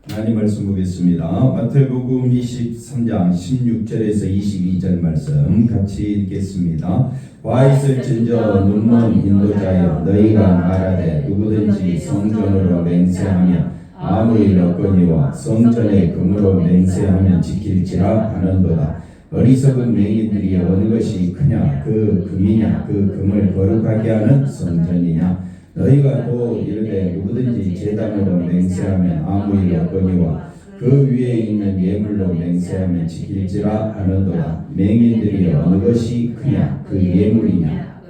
하나님 말씀 보겠습니다. 마태복음 23장 16절에서 22절 말씀 같이 읽겠습니다. 와 있을진저 눈먼 인도자여 너희가 말하되 누구든지 성전으로 맹세하면 아무 일 없거니와 성전의 금으로 맹세하면 지킬지라 하는도다. 어리석은 맹인들이 어느 것이 크냐 그 금이냐 그 금을 거룩하게 하는 성전이냐. 너희가 또 이르되 누구든지 제단으로 맹세하면 아무 일 없거니와 그 위에 있는 예물로 맹세하면 지킬지라 하는도다. 맹인들이 어느 것이 크냐 그 예물이냐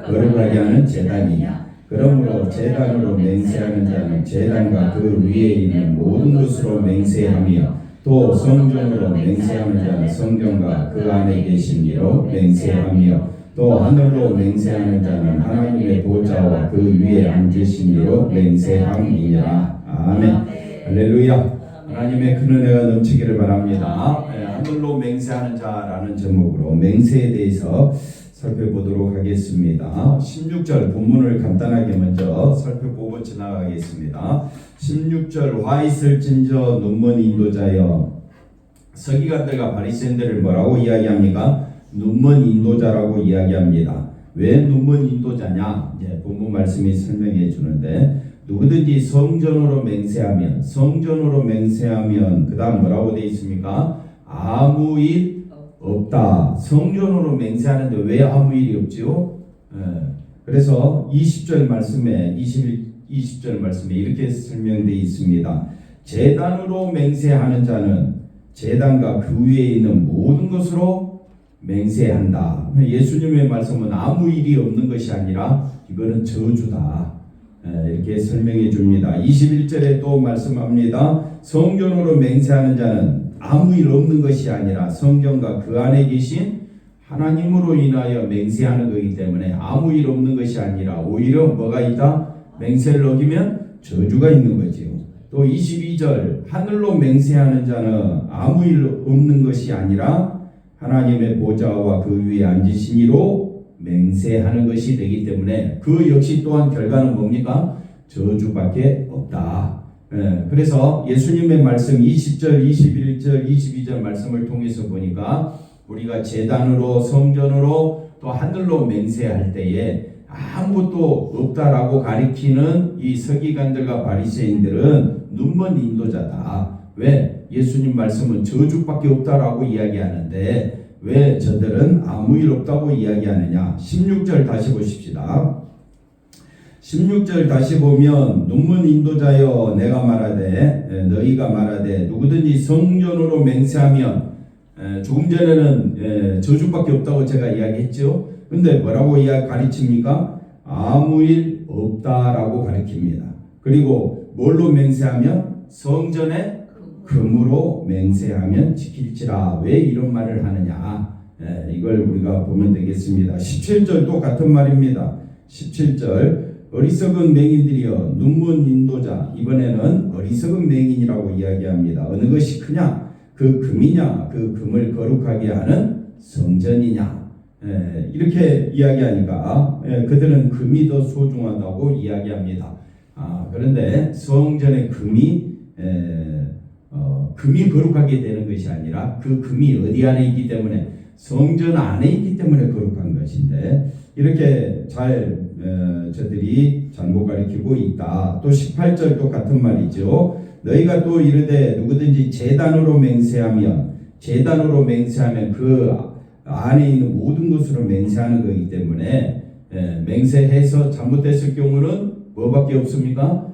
거룩하게 하는 제단이냐. 그러므로 제단으로 맹세하는 자는 제단과 그 위에 있는 모든 것으로 맹세하며 또 성전으로 맹세하는 자는 성전과 그 안에 계신 이로 맹세하며 또 하늘로 맹세하는 자는 하나님의 보좌와 그 위에 앉으신 이로 맹세함이니라. 아멘. 할렐루야. 하나님의 큰 은혜가 넘치기를 바랍니다. 하늘로 맹세하는 자라는 제목으로 맹세에 대해서 살펴보도록 하겠습니다. 16절 본문을 간단하게 먼저 살펴보고 지나가겠습니다. 16절 와 있을진저 눈먼 인도자여. 서기관들과 바리새인들을 뭐라고 이야기합니까? 눈먼 인도자라고 이야기합니다. 왜 눈먼 인도자냐? 이제 본문 말씀이 설명해 주는데 누구든지 성전으로 맹세하면 그 다음 뭐라고 되어 있습니까? 아무 일 없다. 성전으로 맹세하는데 왜 아무 일이 없지요? 그래서 20절 말씀에 20절 말씀에 이렇게 설명되어 있습니다. 제단으로 맹세하는 자는 제단과 그 위에 있는 모든 것으로 맹세한다. 예수님의 말씀은 아무 일이 없는 것이 아니라 이거는 저주다. 이렇게 설명해 줍니다. 21절에 또 말씀합니다. 성전으로 맹세하는 자는 아무 일 없는 것이 아니라 성전과 그 안에 계신 하나님으로 인하여 맹세하는 것이기 때문에 아무 일 없는 것이 아니라 오히려 뭐가 있다? 맹세를 어기면 저주가 있는 거지요. 또 22절 하늘로 맹세하는 자는 아무 일 없는 것이 아니라 하나님의 보좌와 그 위에 앉으신 이로 맹세하는 것이 되기 때문에 그 역시 또한 결과는 뭡니까? 저주밖에 없다. 그래서 예수님의 말씀 20절, 21절, 22절 말씀을 통해서 보니까 우리가 제단으로 성전으로 또 하늘로 맹세할 때에 아무것도 없다라고 가리키는 이 서기관들과 바리새인들은 눈먼 인도자다. 왜? 예수님 말씀은 저주밖에 없다라고 이야기하는데 왜 저들은 아무 일 없다고 이야기하느냐? 16절 다시 보십시다. 16절 다시 보면 눈먼 인도자여 내가 말하되 너희가 말하되 누구든지 성전으로 맹세하면 조금 전에는 저주밖에 없다고 제가 이야기했죠. 근데 뭐라고 가르칩니까? 아무 일 없다라고 가르칩니다. 그리고 뭘로 맹세하면 성전에 금으로 맹세하면 지킬지라. 왜 이런 말을 하느냐? 이걸 우리가 보면 되겠습니다. 17절도 같은 말입니다. 17절 어리석은 맹인들이여 눈먼 인도자. 이번에는 어리석은 맹인이라고 이야기합니다. 어느 것이 크냐? 그 금이냐? 그 금을 거룩하게 하는 성전이냐? 이렇게 이야기하니까 그들은 금이 더 소중하다고 이야기합니다. 그런데 성전의 금이 거룩하게 되는 것이 아니라 그 금이 어디 안에 있기 때문에 성전 안에 있기 때문에 거룩한 것인데 이렇게 저들이 잘못 가르치고 있다. 또 18절도 같은 말이죠. 너희가 또 이르되 누구든지 제단으로 맹세하면 그 안에 있는 모든 것으로 맹세하는 것이기 때문에 맹세해서 잘못됐을 경우는 뭐밖에 없습니까?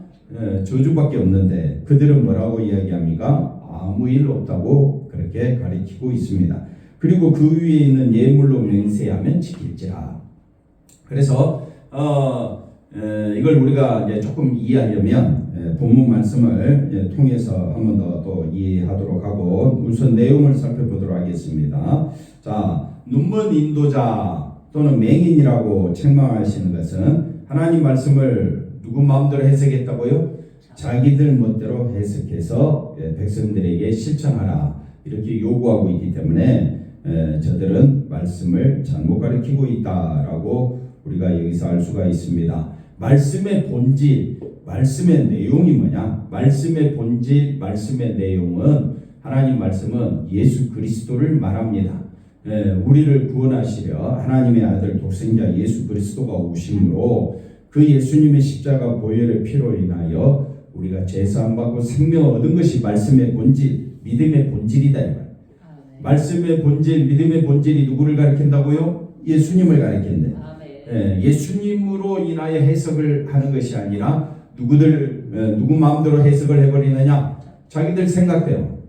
저주밖에 없는데 그들은 뭐라고 이야기합니까? 아무 일 없다고 그렇게 가르치고 있습니다. 그리고 그 위에 있는 예물로 맹세하면 지킬지라. 그래서 이걸 우리가 이제 조금 이해하려면 본문 말씀을 통해서 한 번 더 또 이해하도록 하고 우선 내용을 살펴보도록 하겠습니다. 자, 눈먼 인도자 또는 맹인이라고 책망하시는 것은 하나님 말씀을 누구 마음대로 해석했다고요? 자기들 멋대로 해석해서 백성들에게 실천하라 이렇게 요구하고 있기 때문에 저들은 말씀을 잘못 가르치고 있다라고 우리가 여기서 알 수가 있습니다. 말씀의 본질, 말씀의 내용이 뭐냐? 말씀의 본질, 말씀의 내용은 하나님 말씀은 예수 그리스도를 말합니다. 우리를 구원하시려 하나님의 아들 독생자 예수 그리스도가 오심으로 그 예수님의 십자가 보혈의 피로 인하여 우리가 제사함 받고 생명을 얻은 것이 말씀의 본질, 믿음의 본질이다. 말씀의 본질, 믿음의 본질이 누구를 가리킨다고요? 예수님을 가리킨대. 예수님으로 인하여 해석을 하는 것이 아니라 누구 마음대로 해석을 해버리느냐? 자기들 생각대로.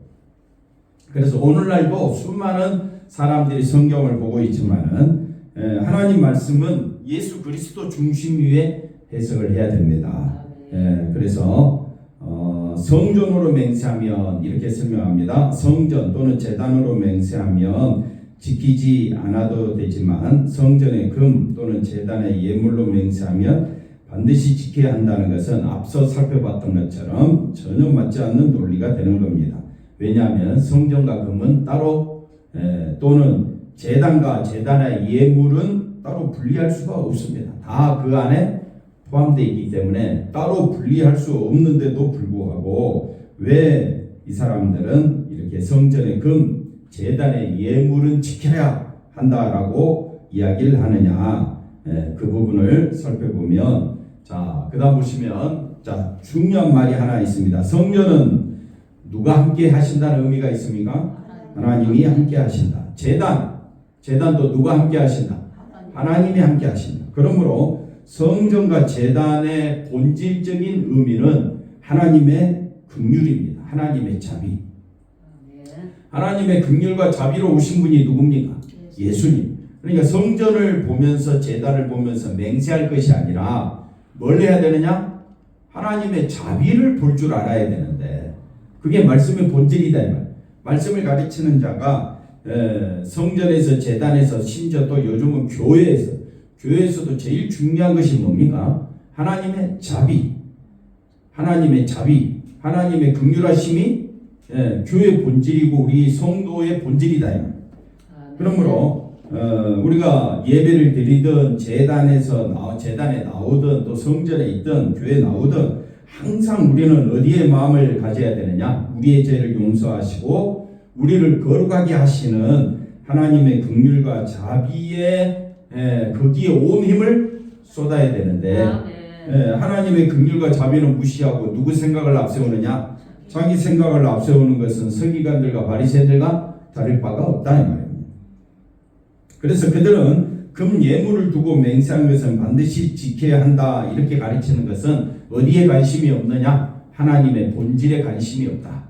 그래서 오늘날도 수많은 사람들이 성경을 보고 있지만은 하나님 말씀은 예수 그리스도 중심 위에 해석을 해야 됩니다. 그래서 성전으로 맹세하면 이렇게 설명합니다. 성전 또는 제단으로 맹세하면 지키지 않아도 되지만 성전의 금 또는 제단의 예물로 맹세하면 반드시 지켜야 한다는 것은 앞서 살펴봤던 것처럼 전혀 맞지 않는 논리가 되는 겁니다. 왜냐하면 성전과 금은 따로 또는 제단과 제단의 예물은 따로 분리할 수가 없습니다. 다 그 안에 포함되어 있기 때문에 따로 분리할 수 없는데도 불구하고 왜 이 사람들은 이렇게 성전의 금, 제단의 예물은 지켜야 한다라고 이야기를 하느냐? 그 부분을 살펴보면 그 다음 보시면 중요한 말이 하나 있습니다. 성전은 누가 함께 하신다는 의미가 있습니까? 하나님이 함께 하신다. 제단도 누가 함께 하신다? 하나님이 함께 하신다. 그러므로 성전과 제단의 본질적인 의미는 하나님의 긍휼입니다. 하나님의 자비. 하나님의 긍휼과 자비로 오신 분이 누굽니까? 예수님. 그러니까 성전을 보면서 제단을 보면서 맹세할 것이 아니라 뭘 해야 되느냐? 하나님의 자비를 볼 줄 알아야 되는데 그게 말씀의 본질이다. 말씀을 가르치는 자가 성전에서 제단에서 심지어 또 요즘은 교회에서도 제일 중요한 것이 뭡니까? 하나님의 자비, 하나님의 긍휼하심이 교회의 본질이고 우리 성도의 본질이다. 그러므로 우리가 예배를 드리든 제단에 나오든 또 성전에 있든 교회에 나오든 항상 우리는 어디에 마음을 가져야 되느냐? 우리의 죄를 용서하시고 우리를 거룩하게 하시는 하나님의 긍휼과 자비에 거기에 온 힘을 쏟아야 되는데 하나님의 긍휼과 자비는 무시하고 누구 생각을 앞세우느냐? 자기 생각을 앞세우는 것은 서기관들과 바리새인들과 다를 바가 없다 이 말입니다. 그래서 그들은 금 예물을 두고 맹세한 것은 반드시 지켜야 한다 이렇게 가르치는 것은 어디에 관심이 없느냐? 하나님의 본질에 관심이 없다.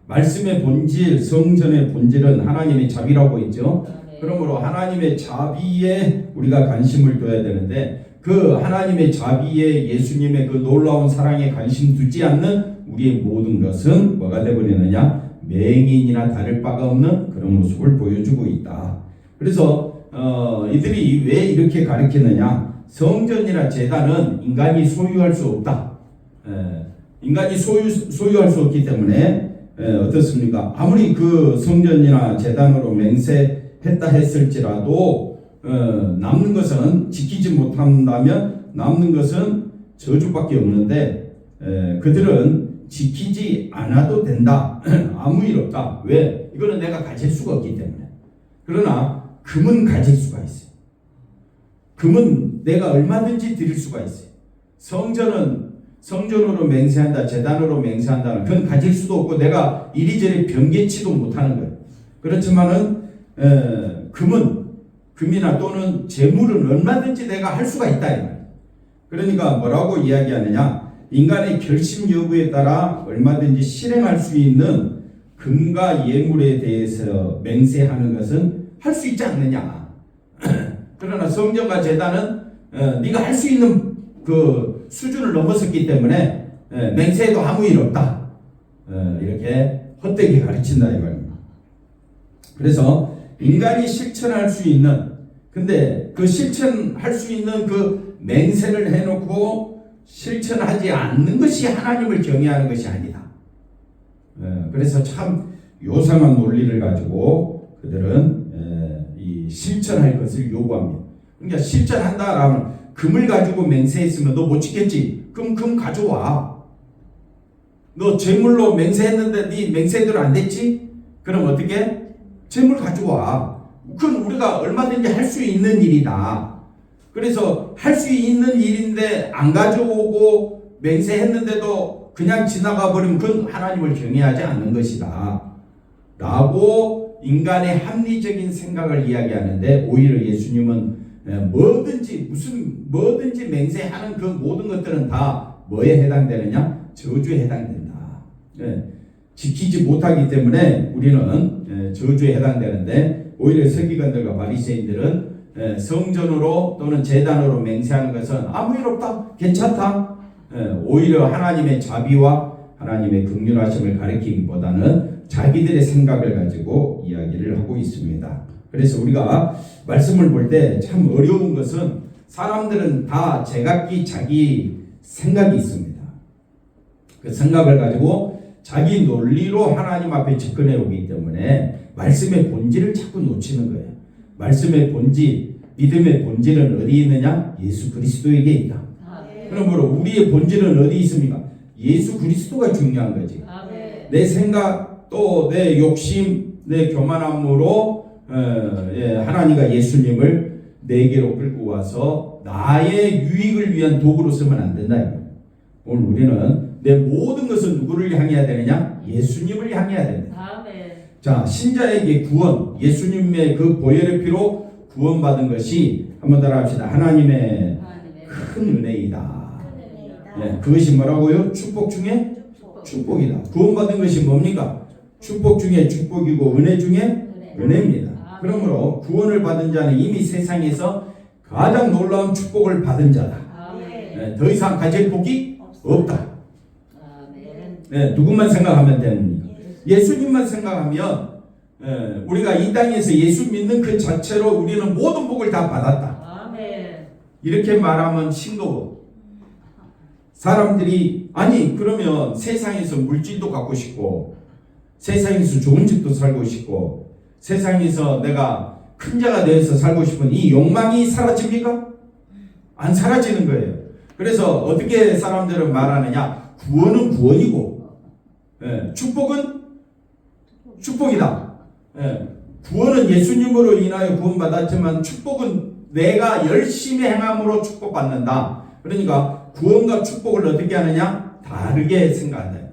말씀의 본질, 성전의 본질은 하나님의 자비라고 있죠. 그러므로 하나님의 자비에 우리가 관심을 둬야 되는데 그 하나님의 자비에 예수님의 그 놀라운 사랑에 관심 두지 않는 우리의 모든 것은 뭐가 되버리느냐? 맹인이나 다를 바가 없는 그런 모습을 보여주고 있다. 그래서 이들이 왜 이렇게 가르치느냐? 성전이나 제단은 인간이 소유할 수 없다. 인간이 소유할 수 없기 때문에 어떻습니까? 아무리 그 성전이나 제단으로 맹세했다 했을지라도 남는 것은 지키지 못한다면 남는 것은 저주밖에 없는데 그들은 지키지 않아도 된다. 아무 일 없다. 왜? 이거는 내가 가질 수가 없기 때문에. 그러나 금은 가질 수가 있어요. 금은 내가 얼마든지 드릴 수가 있어요. 성전으로 맹세한다, 제단으로 맹세한다는 그건 가질 수도 없고 내가 이리저리 변개치도 못하는 거예요. 그렇지만은 금이나 또는 재물은 얼마든지 내가 할 수가 있다 이 말이에요. 그러니까 뭐라고 이야기하느냐? 인간의 결심 여부에 따라 얼마든지 실행할 수 있는 금과 예물에 대해서 맹세하는 것은 할 수 있지 않느냐? 그러나 성전과 제단은 네가 할 수 있는 그 수준을 넘어섰기 때문에 맹세해도 아무 일 없다. 이렇게 헛되게 가르친다 이 말입니다. 그래서 인간이 실천할 수 있는 근데 그 실천할 수 있는 그 맹세를 해놓고 실천하지 않는 것이 하나님을 경외하는 것이 아니다. 그래서 참 요상한 논리를 가지고 그들은 이 실천할 것을 요구합니다. 그러니까 실천한다라면 금을 가지고 맹세했으면 너 못 지켰지? 그럼 금 가져와. 너 재물로 맹세했는데 네 맹세대로 안 됐지? 그럼 어떻게? 재물 가져와. 그건 우리가 얼마든지 할 수 있는 일이다. 그래서 할 수 있는 일인데 안 가져오고 맹세했는데도 그냥 지나가 버리면 그건 하나님을 경외하지 않는 것이다 라고 인간의 합리적인 생각을 이야기하는데, 오히려 예수님은 뭐든지 맹세하는 그 모든 것들은 다 뭐에 해당되느냐? 저주에 해당된다. 지키지 못하기 때문에 우리는 저주에 해당되는데, 오히려 서기관들과 바리새인들은 성전으로 또는 제단으로 맹세하는 것은 아무 일 없다, 괜찮다, 오히려 하나님의 자비와 하나님의 긍휼하심을 가리키기보다는 자기들의 생각을 가지고 이야기를 하고 있습니다. 그래서 우리가 말씀을 볼 때 참 어려운 것은, 사람들은 다 제각기 자기 생각이 있습니다. 그 생각을 가지고 자기 논리로 하나님 앞에 접근해 오기 때문에 말씀의 본질을 자꾸 놓치는 거예요. 말씀의 본질, 믿음의 본질은 어디 있느냐? 예수 그리스도에게 있다. 그러므로 우리의 본질은 어디 있습니까? 예수 그리스도가 중요한 거지. 내 생각, 또 내 욕심, 내 교만함으로 하나님과 예수님을 내게로 끌고 와서 나의 유익을 위한 도구로 쓰면 안 된다. 오늘 우리는 내 모든 것은 누구를 향해야 되느냐? 예수님을 향해야 됩니다. 자, 신자에게 구원, 예수님의 그 보혈의 피로 구원받은 것이, 한번 따라 합시다. 하나님의 큰 은혜이다. 그것이 뭐라고요? 축복 중에 축복이다. 구원받은 것이 뭡니까? 축복 중에 축복이고 은혜 중에 은혜입니다. 그러므로 구원을 받은 자는 이미 세상에서 가장 놀라운 축복을 받은 자다. 더 이상 가질 복이 없다. 누구만 생각하면 됩니까? 예수님만 생각하면 우리가 이 땅에서 예수 믿는 그 자체로 우리는 모든 복을 다 받았다. 이렇게 말하면 싱거워. 사람들이 아니 그러면 세상에서 물질도 갖고 싶고, 세상에서 좋은 집도 살고 싶고, 세상에서 내가 큰 자가 되어서 살고 싶은 이 욕망이 사라집니까? 안 사라지는 거예요. 그래서 어떻게 사람들은 말하느냐? 구원은 구원이고 축복은 축복이다. 구원은 예수님으로 인하여 구원받았지만 축복은 내가 열심히 행함으로 축복받는다. 그러니까 구원과 축복을 어떻게 하느냐? 다르게 생각한다.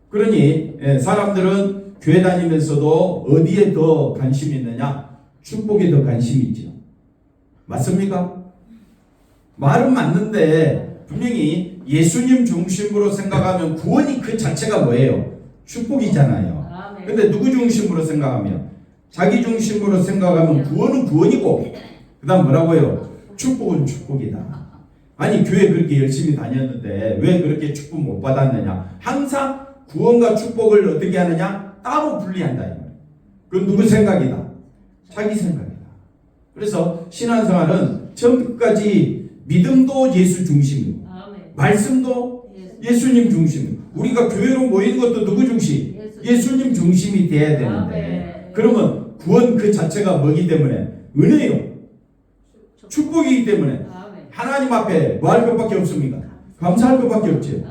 그러니 사람들은 교회 다니면서도 어디에 더 관심이 있느냐? 축복에 더 관심이 있죠. 맞습니까? 말은 맞는데 분명히 예수님 중심으로 생각하면 구원이 그 자체가 뭐예요? 축복이잖아요. 근데 누구 중심으로 생각하면? 자기 중심으로 생각하면 구원은 구원이고, 그 다음 뭐라고요? 축복은 축복이다. 아니 교회 그렇게 열심히 다녔는데 왜 그렇게 축복 못 받았느냐? 항상 구원과 축복을 어떻게 하느냐? 따로 분리한다. 그건 누구 생각이다? 자기 생각이다. 그래서 신앙생활은 처음부터까지 믿음도 예수 중심이고, 말씀도 예수님 중심. 우리가 교회로 모이는 것도 누구 중심? 예수님 중심이 돼야 되는데, 그러면 구원 그 자체가 뭐기 때문에? 은혜요. 축복이기 때문에 하나님 앞에 뭐 할 것밖에 없습니까? 감사할 것밖에 없죠.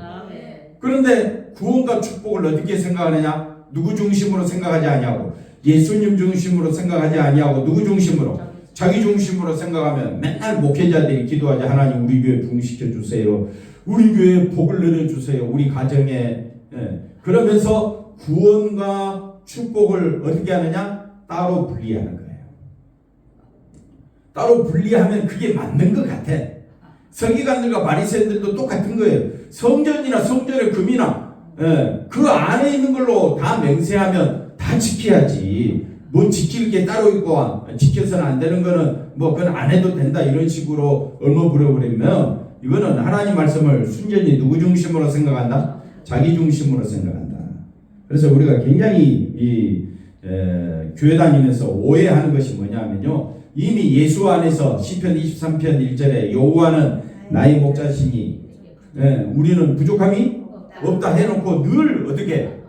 그런데 구원과 축복을 어떻게 생각하느냐? 누구 중심으로 생각하지 아니하고 예수님 중심으로 생각하지 아니하고 누구 중심으로? 자기 중심으로 생각하면 맨날 목회자들이 기도하지. 하나님 우리 교회 부흥시켜 주세요. 우리 교회에 복을 내려주세요. 우리 가정에. 그러면서 구원과 축복을 어떻게 하느냐? 따로 분리하는 거예요. 따로 분리하면 그게 맞는 것 같아. 서기관들과 바리새인들도 똑같은 거예요. 성전이나 성전의 금이나 그 안에 있는 걸로 다 맹세하면 다 지켜야지. 뭐 지킬 게 따로 있고 지켜서는 안 되는 거는 뭐 그건 안 해도 된다 이런 식으로 얼머부려버리면 이거는 하나님 말씀을 순전히 누구 중심으로 생각한다? 자기 중심으로 생각한다. 그래서 우리가 굉장히 교회 다니면서 오해하는 것이 뭐냐면요, 이미 예수 안에서 시편 23편 1절에 여호와는 나의 목자시니 우리는 부족함이 없다 해놓고 늘 어떻게?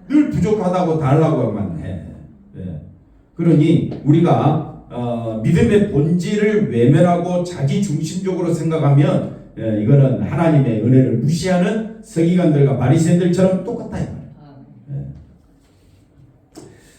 늘 부족하다고 달라고만 해. 그러니 우리가 믿음의 본질을 외면하고 자기 중심적으로 생각하면 이거는 하나님의 은혜를 무시하는 서기관들과 바리새인들처럼 똑같다 이 말이에요.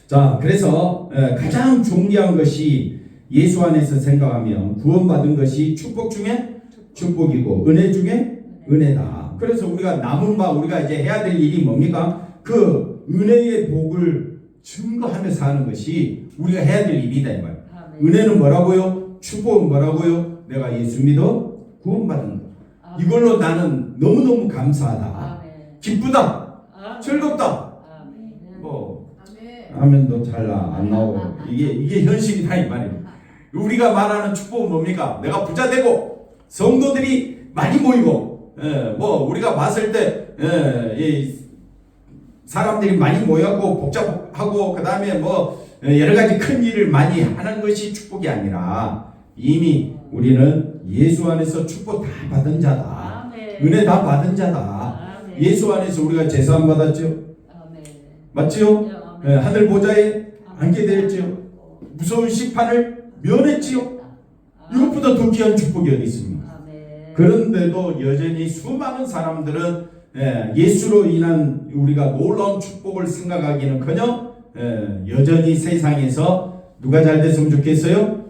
자, 그래서 가장 중요한 것이 예수 안에서 생각하면 구원받은 것이 축복 중에 축복이고 은혜 중에 은혜다. 그래서 우리가 남은 바 우리가 이제 해야 될 일이 뭡니까? 그 은혜의 복을 증거하면서 하는 것이 우리가 해야 될 일이다 이 말이에요. 은혜는 뭐라고요? 축복은 뭐라고요? 내가 예수 믿어 구원받은 것. 이걸로 나는 너무너무 감사하다. 기쁘다. 즐겁다. 뭐 아멘도 잘 안 나오고 이게 현실이다 이 말이에요. 우리가 말하는 축복은 뭡니까? 내가 부자 되고 성도들이 많이 모이고 뭐 우리가 봤을 때 사람들이 많이 모였고 복잡하고 그 다음에 뭐 여러 가지 큰 일을 많이 하는 것이 축복이 아니라 이미 우리는 예수 안에서 축복 다 받은 자다. 은혜 다 받은 자다. 예수 안에서 우리가 제사함 받았죠. 맞지요? 하늘 보좌에 앉게 되었지요. 무서운 심판을 면했지요. 이것보다 더 귀한 축복이 어디 있습니까? 그런데도 여전히 수많은 사람들은 예수로 인한 우리가 놀라운 축복을 생각하기는커녕 여전히 세상에서 누가 잘 됐으면 좋겠어요?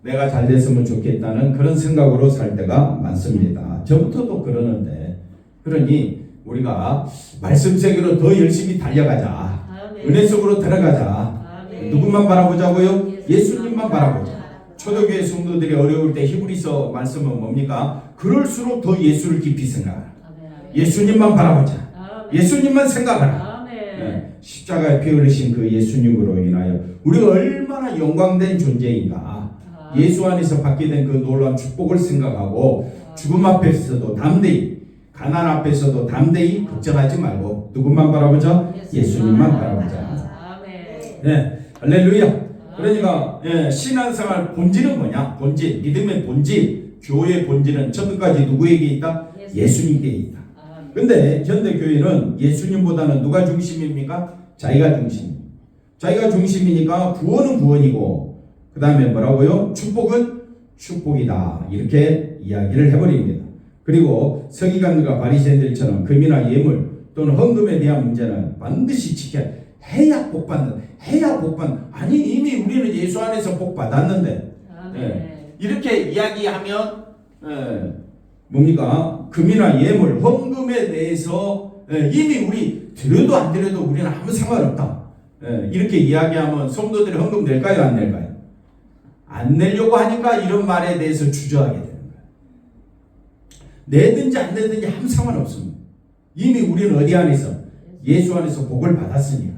내가 잘 됐으면 좋겠다는 그런 생각으로 살 때가 많습니다. 저부터도 그러는데 그러니 우리가 말씀 세계로 더 열심히 달려가자. 은혜 속으로 들어가자. 누구만 바라보자고요? 예수님만 바라보자. 초대교회 성도들이 어려울 때 히브리서 말씀은 뭡니까? 그럴수록 더 예수를 깊이 생각하라. 예수님만 바라보자. 예수님만 생각하라. 십자가에 피 흘리신 그 예수님으로 인하여 우리가 얼마나 영광된 존재인가. 예수 안에서 받게 된 그 놀라운 축복을 생각하고 죽음 앞에서도 담대히 가난 앞에서도 담대히 걱정하지 말고 누구만 바라보자? 예수님만 바라보자. 네, 할렐루야. 그러니까 신앙생활 본질은 뭐냐? 본질, 믿음의 본질, 교회의 본질은 처음까지 누구에게 있다? 예수님께 있다. 근데 현대교회는 예수님보다는 누가 중심입니까? 자기가 중심. 자기가 중심이니까 구원은 구원이고 그 다음에 뭐라고요? 축복은 축복이다. 이렇게 이야기를 해버립니다. 그리고 서기관들과 바리새인들처럼 금이나 예물 또는 헌금에 대한 문제는 반드시 지켜야 해야 복받는 아니 이미 우리는 예수 안에서 복받았는데 이렇게 이야기하면 뭡니까? 금이나 예물, 헌금에 대해서 이미 우리 드려도 안 드려도 우리는 아무 상관없다. 이렇게 이야기하면 성도들이 헌금 낼까요? 안 낼까요? 안 내려고 하니까 이런 말에 대해서 주저하게 되는 거예요. 내든지 안 내든지 아무 상관없습니다. 이미 우리는 어디 안에서? 예수 안에서 복을 받았으니까.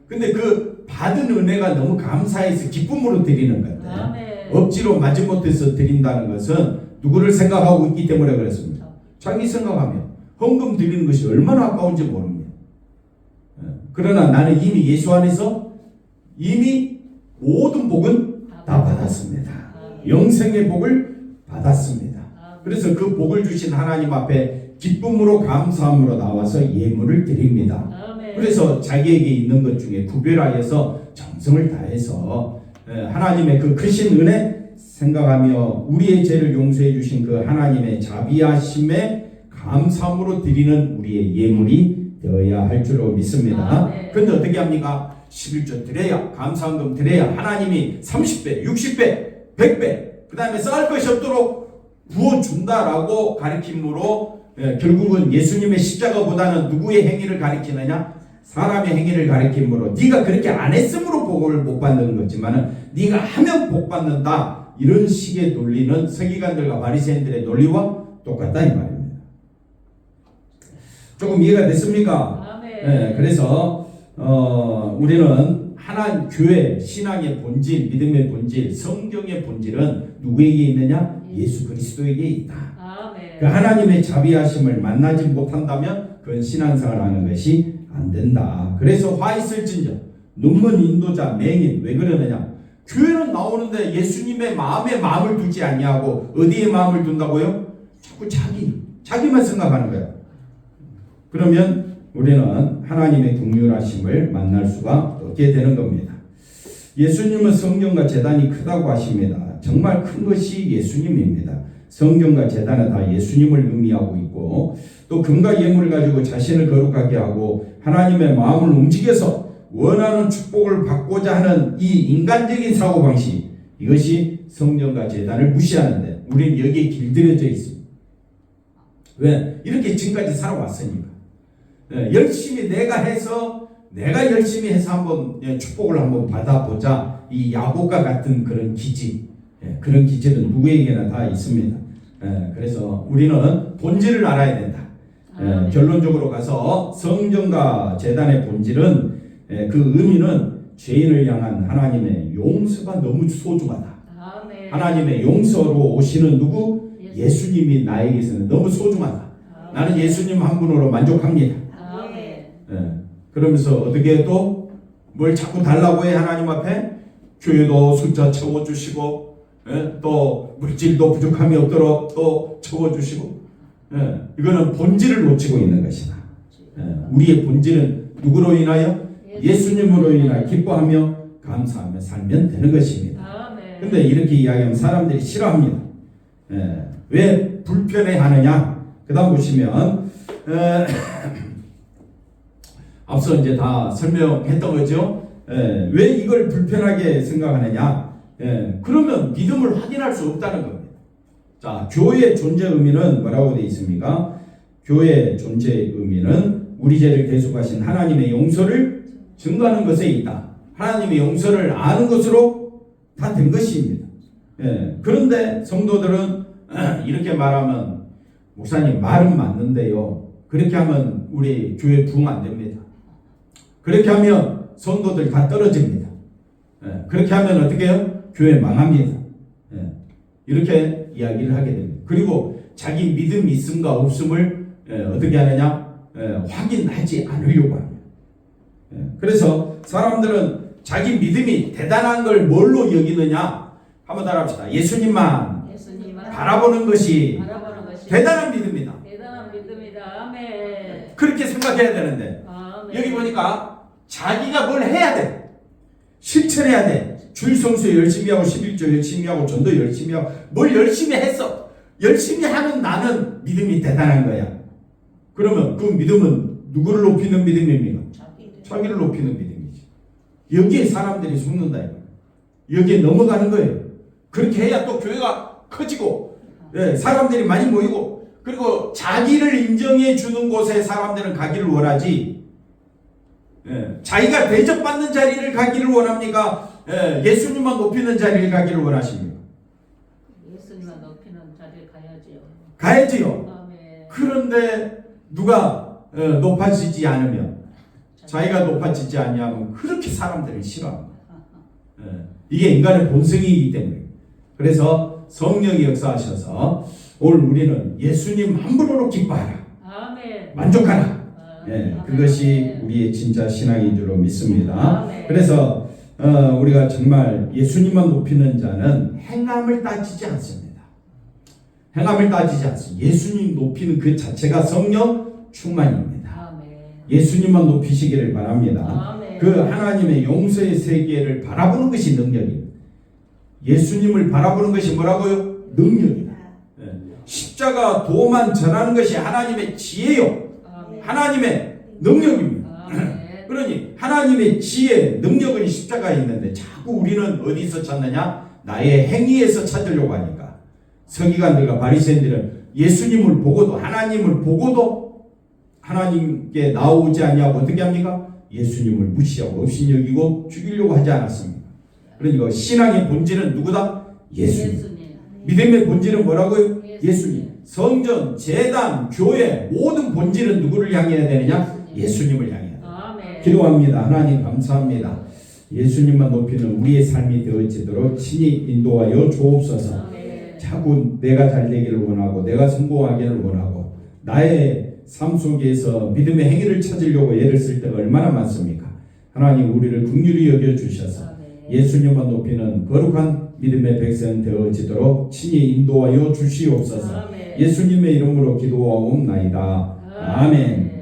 근데 그 받은 은혜가 너무 감사해서 기쁨으로 드리는 건데 억지로 마지못해서 드린다는 것은 누구를 생각하고 있기 때문에 그렇습니다. 자기 생각하면 헌금 드리는 것이 얼마나 아까운지 모릅니다. 그러나 나는 이미 예수 안에서 이미 모든 복은 다 받았습니다. 영생의 복을 받았습니다. 그래서 그 복을 주신 하나님 앞에 기쁨으로 감사함으로 나와서 예물을 드립니다. 그래서 자기에게 있는 것 중에 구별하여서 정성을 다해서 하나님의 그 크신 은혜 생각하며 우리의 죄를 용서해 주신 그 하나님의 자비하심에 감사함으로 드리는 우리의 예물이 되어야 할 줄로 믿습니다. 그런데 어떻게 합니까? 11조 드려야, 감사헌금 드려야 하나님이 30배, 60배, 100배 그 다음에 쌓을 것이 없도록 부어준다라고 가르침으로 결국은 예수님의 십자가보다는 누구의 행위를 가리키느냐? 사람의 행위를 가리킴으로 네가 그렇게 안 했으므로 복을 못 받는 거지만 네가 하면 복 받는다. 이런 식의 논리는 서기관들과 바리새인들의 논리와 똑같다 이 말입니다. 조금 이해가 됐습니까? 그래서 우리는 하나님 교회 신앙의 본질, 믿음의 본질, 성경의 본질은 누구에게 있느냐? 예수 그리스도에게 있다. 그 하나님의 자비하심을 만나지 못한다면 그건 신앙생활하는 것이 안 된다. 그래서 화 있을진저 눈먼 인도자 맹인 왜 그러느냐? 교회는 나오는데 예수님의 마음에 마음을 두지 아니하고 어디에 마음을 둔다고요? 자꾸 자기만 생각하는 거예요. 그러면 우리는 하나님의 긍휼하심을 만날 수가 없게 되는 겁니다. 예수님은 성전과 제단이 크다고 하십니다. 정말 큰 것이 예수님입니다. 성전과 제단은 다 예수님을 의미하고 있고 또 금과 예물을 가지고 자신을 거룩하게 하고 하나님의 마음을 움직여서 원하는 축복을 받고자 하는 이 인간적인 사고방식, 이것이 성전과 제단을 무시하는데 우리는 여기에 길들여져 있습니다. 왜? 이렇게 지금까지 살아왔으니까. 열심히 내가 열심히 해서 한번 축복을 한번 받아보자. 이 야곱과 같은 그런 기질, 그런 기질은 누구에게나 다 있습니다. 그래서 우리는 본질을 알아야 된다. 결론적으로 가서 성전과 제단의 본질은 그 의미는 죄인을 향한 하나님의 용서가 너무 소중하다. 하나님의 용서로 오시는 누구? 예수님이 나에게서는 너무 소중하다. 나는 예수님 한 분으로 만족합니다. 그러면서 어떻게 해도 뭘 자꾸 달라고 해 하나님 앞에? 교회도 숫자 채워주시고 또 물질도 부족함이 없도록 또 채워주시고 이거는 본질을 놓치고 있는 것이다. 우리의 본질은 누구로 인하여? 예수님으로 인하여 기뻐하며 감사하며 살면 되는 것입니다. 근데 이렇게 이야기하면 사람들이 싫어합니다. 왜 불편해하느냐? 그 다음 보시면 앞서 이제 다 설명했던 거죠. 왜 이걸 불편하게 생각하느냐? 그러면 믿음을 확인할 수 없다는 겁니다. 자, 교회의 존재 의미는 뭐라고 되어 있습니까? 교회의 존재 의미는 우리 죄를 대속하신 하나님의 용서를 증거하는 것에 있다. 하나님의 용서를 아는 것으로 다 된 것입니다. 그런데 성도들은 이렇게 말하면 목사님 말은 맞는데요. 그렇게 하면 우리 교회 부흥 안 됩니다. 그렇게 하면 성도들 다 떨어집니다. 그렇게 하면 어떻게 해요? 교회 망합니다. 이렇게 이야기를 하게 됩니다. 그리고 자기 믿음 있음과 없음을 어떻게 하느냐? 확인하지 않으려고 합니다. 그래서 사람들은 자기 믿음이 대단한 걸 뭘로 여기느냐? 한번 따라합시다. 예수님만 바라보는 것이 대단한 믿음이다. 아멘. 그렇게 생각해야 되는데 아멘. 여기 보니까 자기가 뭘 해야 돼. 실천해야 돼. 주일 성수 열심히 하고 11조 열심히 하고 전도 열심히 하고 뭘 열심히 했어. 열심히 하는 나는 믿음이 대단한 거야. 그러면 그 믿음은 누구를 높이는 믿음입니까? 자기를 높이는 믿음이지. 여기에 사람들이 속는다. 여기에 넘어가는 거예요. 그렇게 해야 또 교회가 커지고 사람들이 많이 모이고 그리고 자기를 인정해 주는 곳에 사람들은 가기를 원하지. 자기가 대접받는 자리를 가기를 원합니까? 예수님만 높이는 자리를 가기를 원하십니까? 예수님만 높이는 자리에 가야지요. 가야지요. 아멘. 그런데 누가 높아지지 않으면 자기가 높아지지 않냐면 그렇게 사람들은 싫어합니다. 이게 인간의 본성이기 때문에. 그래서 성령이 역사하셔서 오늘 우리는 예수님 한 분으로 기뻐하라. 아멘. 만족하라. 아멘. 그것이 우리의 진짜 신앙인 줄로 믿습니다. 아멘. 그래서 우리가 정말 예수님만 높이는 자는 행함을 따지지 않습니다. 행함을 따지지 않습니다. 예수님 높이는 그 자체가 성령 충만입니다. 아멘. 예수님만 높이시기를 바랍니다. 아멘. 그 하나님의 용서의 세계를 바라보는 것이 능력입니다. 예수님을 바라보는 것이 뭐라고요? 능력이다. 십자가 도만 전하는 것이 하나님의 지혜요. 아멘. 하나님의 능력입니다. 아멘. 그러니 하나님의 지혜, 능력은 십자가에 있는데 자꾸 우리는 어디서 찾느냐? 나의 행위에서 찾으려고 하니까 서기관들과 바리새인들은 예수님을 보고도 하나님을 보고도 하나님께 나오지 않냐고 어떻게 합니까? 예수님을 무시하고 업신여기고 죽이려고 하지 않았습니까? 그러니까 신앙의 본질은 누구다? 예수님. 믿음의 본질은 뭐라고요? 예수님. 성전, 제단, 교회 모든 본질은 누구를 향해야 되느냐? 예수님을 향해야 돼요. 기도합니다. 하나님 감사합니다. 예수님만 높이는 우리의 삶이 되어지도록 친히 인도하여 주옵소서. 자꾸 내가 잘 되기를 원하고 내가 성공하기를 원하고 나의 삶 속에서 믿음의 행위를 찾으려고 애를 쓸 때가 얼마나 많습니까? 하나님 우리를 긍휼히 여겨주셔서 예수님만 높이는 거룩한 믿음의 백성 되어지도록 친히 인도하여 주시옵소서. 예수님의 이름으로 기도하옵나이다. 아멘.